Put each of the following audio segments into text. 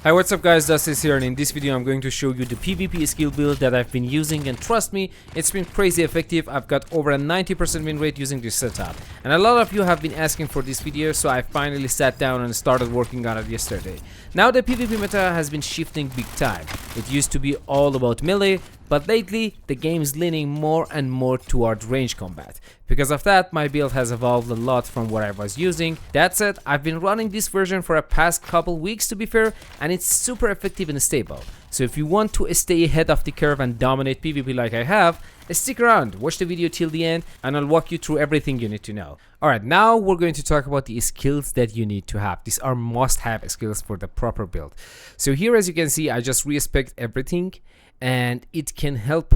Hi, what's up guys, Dusty here, and in this video I'm going to show you the PvP skill build that I've been using, and trust me, it's been crazy effective. I've got over a 90% win rate using this setup, and a lot of you have been asking for this video, so I finally sat down and started working on it yesterday. Now the PvP meta has been shifting big time. It used to be all about melee, but lately the game is leaning more and more toward range combat. Because of that, my build has evolved a lot from what I was using. That said, I've been running this version for a past couple weeks to be fair, and it's super effective and stable. So if you want to stay ahead of the curve and dominate PvP like I have, stick around, watch the video till the end, and I'll walk you through everything you need to know. Alright, now we're going to talk about the skills that you need to have. These are must-have skills for the proper build. So here, as you can see, I just respect everything, and it can help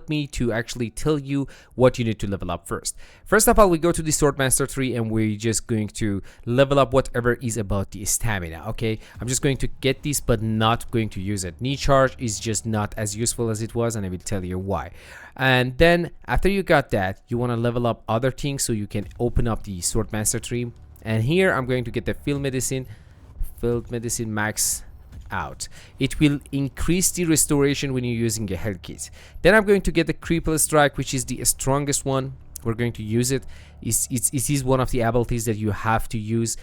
me to actually tell you what you need to level up first. First of all, we go to the Swordmaster tree and we're just going to level up whatever is about the stamina. Okay, I'm just going to get this but not going to use it. Knee charge is just not as useful as it was, and I will tell you why. And then after you got that, you want to level up other things so you can open up the Swordmaster tree. And here I'm going to get the field medicine max out. It will increase the restoration when you're using a health kit. Then I'm going to get the cripple strike, which is the strongest one. We're going to use it. It is one of the abilities that you have to use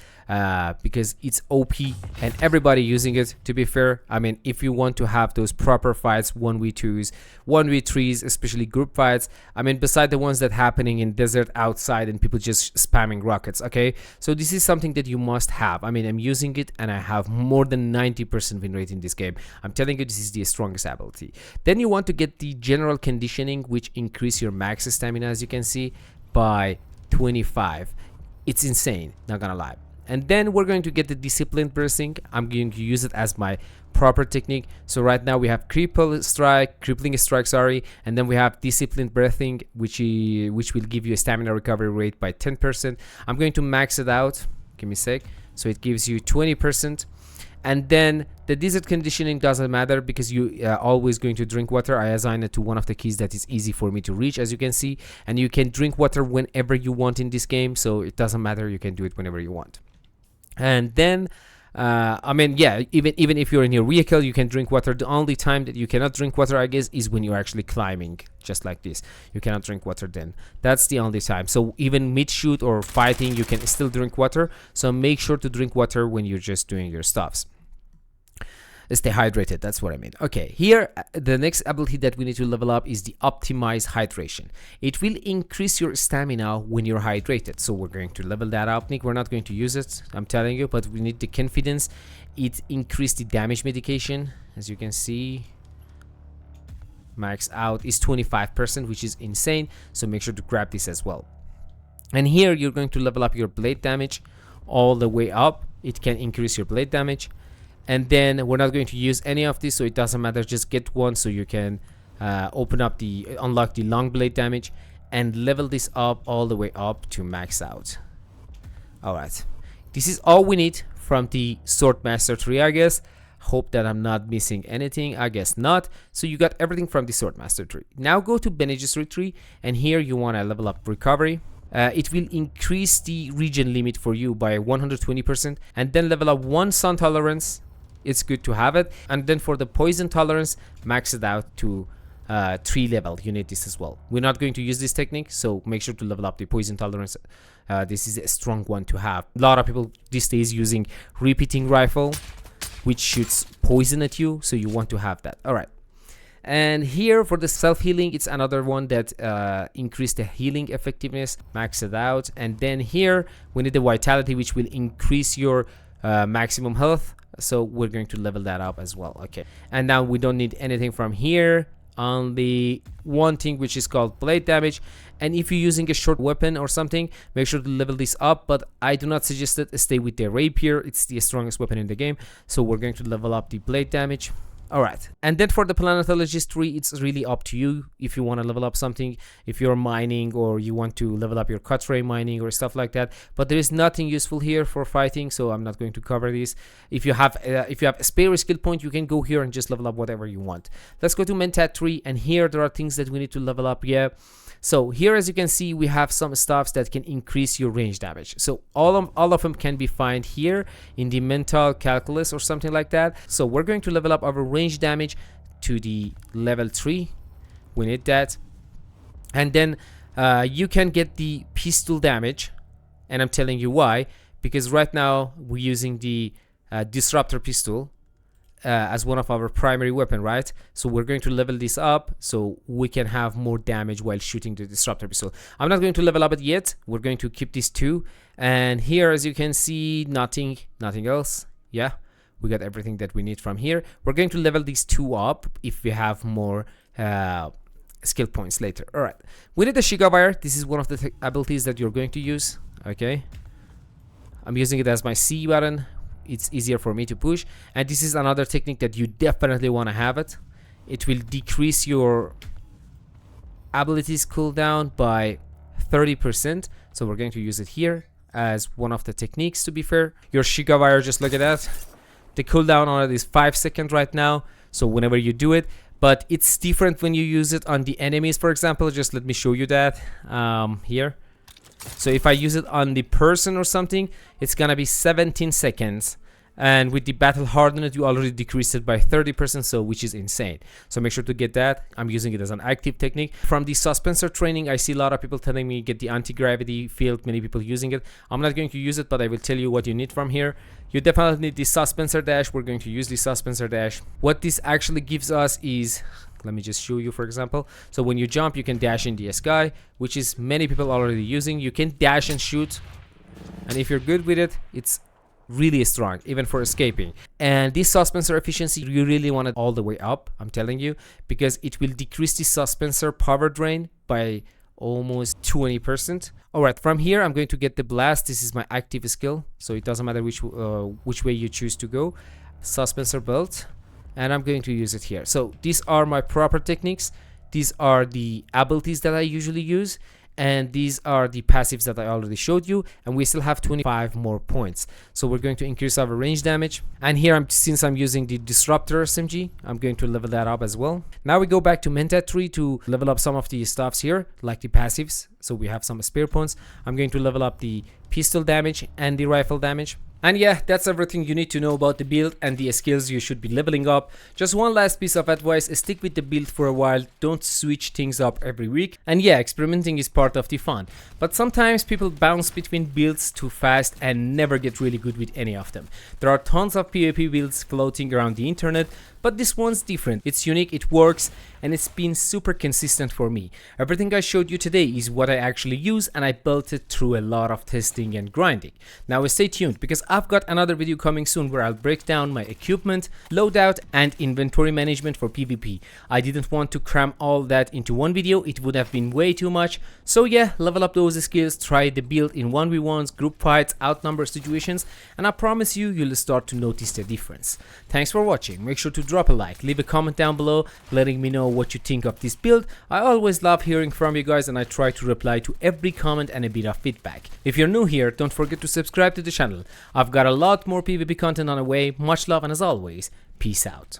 because it's OP and everybody using it, to be fair. I mean, if you want to have those proper fights, 1v2s, 1v3s, especially group fights, I mean, beside the ones that happening in desert outside and people just spamming rockets, okay? So this is something that you must have. I mean, I'm using it and I have more than 90% win rate in this game. I'm telling you, this is the strongest ability. Then you want to get the general conditioning, which increase your max stamina, as you can see, by 25. It's insane, not gonna lie. And then we're going to get the disciplined bursting. I'm going to use it as my proper technique. So right now we have crippling strike, and then we have disciplined breathing, which will give you a stamina recovery rate by 10%. I'm going to max it out. Give me a sec. So it gives you 20%. And then the desert conditioning doesn't matter because you are always going to drink water. I assign it to one of the keys that is easy for me to reach, as you can see, and you can drink water whenever you want in this game, so it doesn't matter, you can do it whenever you want. And then I mean, yeah, even if you're in your vehicle, you can drink water. The only time that you cannot drink water, I guess, is when you're actually climbing, just like this. You cannot drink water then. That's the only time. So even mid-shoot or fighting, you can still drink water. So make sure to drink water when you're just doing your stuffs. Stay hydrated, that's what I mean. Okay, here the next ability that we need to level up is the optimize hydration. It will increase your stamina when you're hydrated, so we're going to level that up. Nick, we're not going to use it, I'm telling you, but we need the confidence. It increased the damage medication, as you can see. Max out is 25%, which is insane, so make sure to grab this as well. And here you're going to level up your blade damage all the way up. It can increase your blade damage. And then we're not going to use any of this, so it doesn't matter, just get one so you can unlock the long blade damage and level this up all the way up to max out. Alright, this is all we need from the Swordmaster tree, I guess. Hope that I'm not missing anything. I guess not. So you got everything from the Swordmaster tree. Now go to Bene Gesserit tree, and here you want to level up recovery. It will increase the regen limit for you by 120%, and then level up 1 sun tolerance. It's good to have it. And then for the poison tolerance, max it out to 3 level. You need this as well. We're not going to use this technique, so make sure to level up the poison tolerance. This is a strong one to have. A lot of people these days using repeating rifle, which shoots poison at you, so you want to have that. All right. And here for the self-healing, it's another one that increase the healing effectiveness. Max it out. And then here we need the vitality, which will increase your maximum health. So we're going to level that up as well. Okay, and now we don't need anything from here, only one thing, which is called blade damage. And if you're using a short weapon or something, make sure to level this up, but I do not suggest it. Stay with the rapier. It's the strongest weapon in the game, so we're going to level up the blade damage. Alright, and then for the planetologist tree, it's really up to you if you want to level up something, if you're mining or you want to level up your cut ray mining or stuff like that. But there is nothing useful here for fighting, so I'm not going to cover this. If you have a spare skill point, you can go here and just level up whatever you want. Let's go to Mentat tree, and here there are things that we need to level up. Yeah, So here, as you can see, we have some stuffs that can increase your range damage. So all of them can be found here in the mental calculus or something like that. So we're going to level up our range damage to the level 3. We need that. And then you can get the pistol damage, and I'm telling you why, because right now we're using the disruptor pistol as one of our primary weapon, right? So we're going to level this up so we can have more damage while shooting the disruptor pistol. I'm not going to level up it yet. We're going to keep these 2, and here, as you can see, nothing else. Yeah, we got everything that we need from here. We're going to level these 2 up if we have more skill points later. All right, we need the Shigawire. This is one of the abilities that you're going to use. Okay, I'm using it as my C button. It's easier for me to push, and this is another technique that you definitely want to have it. It will decrease your abilities cooldown by 30%, so we're going to use it here as one of the techniques. To be fair, your Shigawire, just look at that, the cooldown on it is 5 seconds right now, so whenever you do it, but it's different when you use it on the enemies. For example, just let me show you that here. So if I use it on the person or something, it's gonna be 17 seconds, and with the battle hardened you already decreased it by 30%, so which is insane. So make sure to get that. I'm using it as an active technique. From the Suspensor training, I see a lot of people telling me get the anti-gravity field, many people using it. I'm not going to use it, but I will tell you what you need from here. You definitely need the Suspensor dash. We're going to use the Suspensor dash. What this actually gives us is, let me just show you, for example. So when you jump, you can dash in the sky, which is many people already using. You can dash and shoot, and if you're good with it, it's really strong, even for escaping. And this Suspensor efficiency, you really want it all the way up, I'm telling you, because it will decrease the Suspensor power drain by almost 20%. All right, from here I'm going to get the blast. This is my active skill, so it doesn't matter which way you choose to go. Suspensor belt, and I'm going to use it here. So these are my proper techniques. These are the abilities that I usually use, and these are the passives that I already showed you, and we still have 25 more points. So we're going to increase our range damage, and here since I'm using the disruptor SMG, I'm going to level that up as well. Now we go back to Mentat tree to level up some of the stuffs here, like the passives. So we have some spare points. I'm going to level up the pistol damage and the rifle damage. And yeah, that's everything you need to know about the build and the skills you should be leveling up. Just one last piece of advice, stick with the build for a while, don't switch things up every week. And yeah, experimenting is part of the fun, but sometimes people bounce between builds too fast and never get really good with any of them. There are tons of PvP builds floating around the internet, but this one's different. It's unique, it works, and it's been super consistent for me. Everything I showed you today is what I actually use, and I built it through a lot of testing and grinding. Now stay tuned, because I've got another video coming soon where I'll break down my equipment, loadout, and inventory management for PvP. I didn't want to cram all that into one video, it would have been way too much. So yeah, level up those skills, try the build in 1v1s, group fights, outnumbered situations, and I promise you, you'll start to notice the difference. Thanks for watching. Make sure to drop a like, leave a comment down below letting me know what you think of this build. I always love hearing from you guys, and I try to reply to every comment and a bit of feedback. If you're new here, don't forget to subscribe to the channel. I've got a lot more PvP content on the way. Much love, and as always, peace out.